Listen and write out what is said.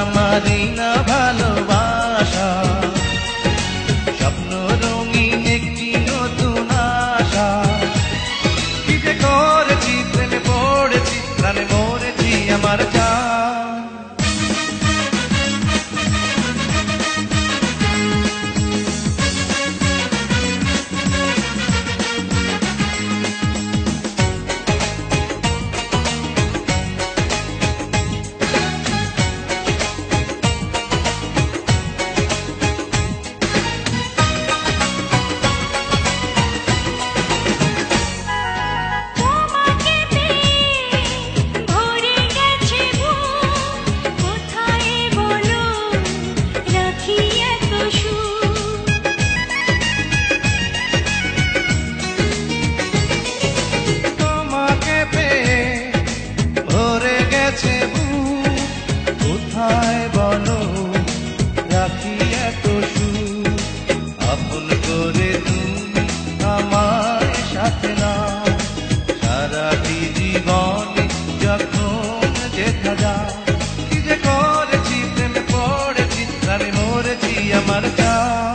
আমারই না ভালোবাসা, স্বপ্ন রঙিন একটি নতুন আশা। কি যে করেছি, প্রেমে পড়েছি, প্রাণে মরেছি আমার জান। কোথায় বলো রাখি এত সুখ, আপন করে তুমি আমার সাথে না, সারাটি জীবনে যখন দেখা যায়। কি যে করেছি, প্রেমে পড়েছি, প্রাণে মরেছি আমার জান।